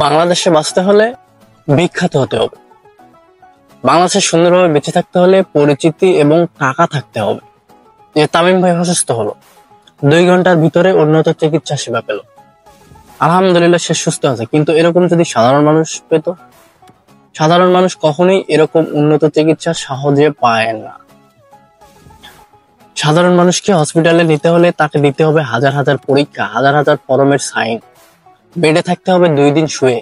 বাংলাদেশে বাঁচতে হলে বিখ্যাত হতে হবে। বাংলাদেশে সুন্দরভাবে বেঁচে থাকতে হলে পরিচিতি এবং টাকা থাকতে হবে। যে তামিম ভাই অসুস্থ হলো, 2 ঘন্টার ভিতরে উন্নত চিকিৎসা সেবা পেল, আলহামদুলিল্লাহ সে সুস্থ আছে। কিন্তু এরকম যদি সাধারণ মানুষ পেত, সাধারণ মানুষ কখনোই এরকম উন্নত চিকিৎসা সহজে পায় না। সাধারণ মানুষকে হসপিটালে নিতে হলে তাকে দিতে হবে হাজার হাজার পরীক্ষা, হাজার হাজার ফরমের সাইন, বেডে থাকতে হবে 2 দিন শুয়ে।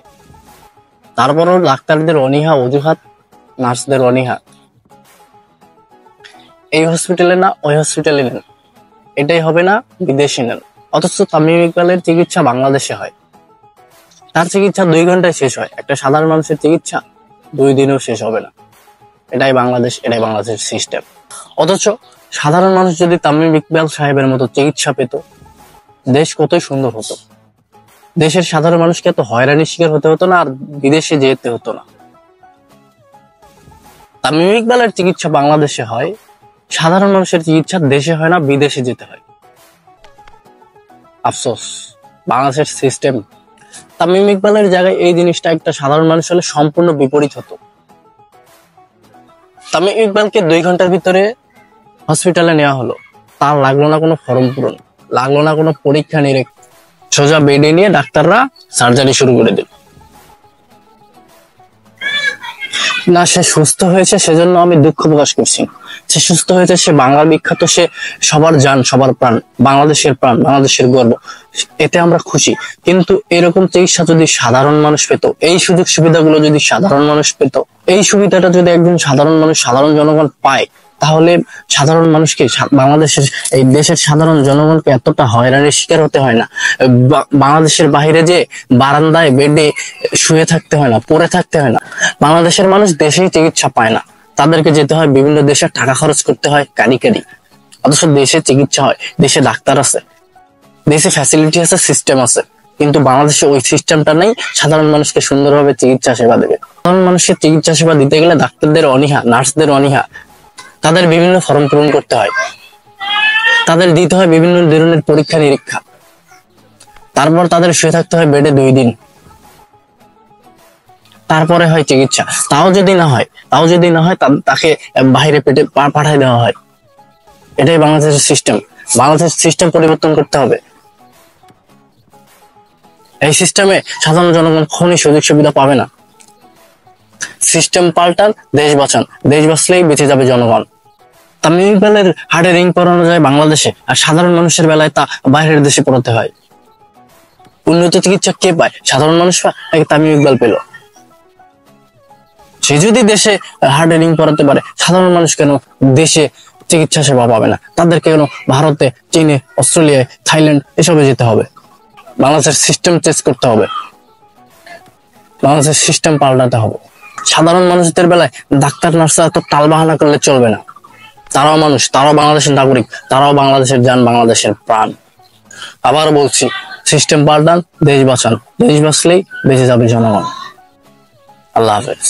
তারপরও ডাক্তারদের অনীহা, অজুহাত, নার্সদের অনীহা, এই হসপিটালে না ওই হসপিটালে নেন, এটাই হবে না বিদেশে নেন। অথচ তামিম ইকবালের চিকিৎসা বাংলাদেশে হয়, তার চিকিৎসা 2 ঘন্টায় শেষ হয়। একটা সাধারণ মানুষের চিকিৎসা 2 দিনেও শেষ হবে না। এটাই বাংলাদেশ, এটাই বাংলাদেশের সিস্টেম। অথচ সাধারণ মানুষ যদি তামিম ইকবাল সাহেবের মতো চিকিৎসা পেত, দেশ কতই সুন্দর হতো। দেশের সাধারণ মানুষকে এত হয়রানির শিকার হতে হতো না, আর বিদেশে যেতে হতো না। তামিম ইকবালের চিকিৎসা বাংলাদেশে হয়, সাধারণ মানুষের চিকিৎসা দেশে হয় না, বিদেশে যেতে হয়। আফসোস, বাংলাদেশের সিস্টেম। তামিম ইকবালের জায়গায় এই জিনিসটা একটা সাধারণ মানুষ হলে সম্পূর্ণ বিপরীত হতো। তামিম ইকবালকে 2 ঘন্টার ভিতরে হসপিটালে নেওয়া হলো, তার লাগলো না কোনো ফর্ম পূরণ, লাগলো না কোনো পরীক্ষা নিরীক্ষা, সোজা বেডে নিয়ে ডাক্তাররা সার্জারি শুরু করে দিল। না, সে সুস্থ হয়েছে সেজন্য আমি দুঃখ প্রকাশ করছি। সে সুস্থ হয়েছে, সে বাংলার বিখ্যাত, সে সবার জান, সবার প্রাণ, বাংলাদেশের প্রাণ, বাংলাদেশের গর্ব, এতে আমরা খুশি। কিন্তু এরকম চিকিৎসা যদি সাধারণ মানুষ পেত, এই সুযোগ সুবিধাগুলো যদি সাধারণ মানুষ পেত, এই সুবিধাটা যদি একজন সাধারণ মানুষ, সাধারণ জনগণ পায়, তাহলে সাধারণ মানুষকে, বাংলাদেশের এই দেশের সাধারণ জনগণকে এতটা হয়রানির শিকার হতে হয় না। বাংলাদেশের বাইরে যে বারান্দায় বেডে শুয়ে থাকতে হয় না, পড়ে থাকতে হয় না। বাংলাদেশের মানুষ দেশেই চিকিৎসা পায় না, তাদেরকে যেতে হয় বিভিন্ন দেশে, টাকা খরচ করতে হয় কারি কারি। অথচ দেশে চিকিৎসা হয়, দেশে ডাক্তার আছে, দেশে ফ্যাসিলিটি আছে, সিস্টেম আছে। কিন্তু বাংলাদেশে ওই সিস্টেমটা নেই। সাধারণ মানুষকে সুন্দরভাবে চিকিৎসা সেবা দেবে, সাধারণ মানুষকে চিকিৎসা সেবা দিতে গেলে ডাক্তারদের অনীহা, নার্সদের অনীহা, তাদের বিভিন্ন ফর্ম পূরণ করতে হয়, তাদের দিতে হয় বিভিন্ন ধরনের পরীক্ষা নিরীক্ষা, তারপর তাদের শুয়ে থাকতে হয় বেডে 2 দিন, তারপরে হয় চিকিৎসা। তাও যদি না হয় তাকে বাইরে পেটে পাঠাই দেওয়া হয়। এটাই বাংলাদেশের সিস্টেম। বাংলাদেশের সিস্টেম পরিবর্তন করতে হবে। এই সিস্টেমে সাধারণ জনগণ কখনই সুযোগ সুবিধা পাবে না। সিস্টেম পাল্টান, দেশ বাঁচান, দেশ বাঁচলেই বেঁচে যাবে জনগণ। তামিম ইকবালের হার্টে রিং পরানো যায় বাংলাদেশে, আর সাধারণ মানুষের বেলায় তা বাইরের দেশে পড়াতে হয়। উন্নত চিকিৎসা কে পায়? সাধারণ মানুষ পায় নাকি তামিম ইকবাল পেল? সে যদি দেশে হার্টে রিং পরাতে পারে, সাধারণ মানুষ কেন দেশে চিকিৎসা সেবা পাবে না? তাদেরকে কেন ভারতে, চীনে, অস্ট্রেলিয়ায়, থাইল্যান্ড এসবে যেতে হবে? বাংলাদেশের সিস্টেম চেঞ্জ করতে হবে, বাংলাদেশের সিস্টেম পাল্টাতে হবে। সাধারণ মানুষদের বেলায় ডাক্তার নার্সরা এত টালবাহানা করলে চলবে না। তারাও মানুষ, তারাও বাংলাদেশের নাগরিক, তারাও বাংলাদেশের জান, বাংলাদেশের প্রাণ। আবার বলছি, সিস্টেম পাল্টান, দেশ বাঁচান, দেশ বাঁচলেই বেঁচে যাবে জনগণ। আল্লাহ হাফেজ।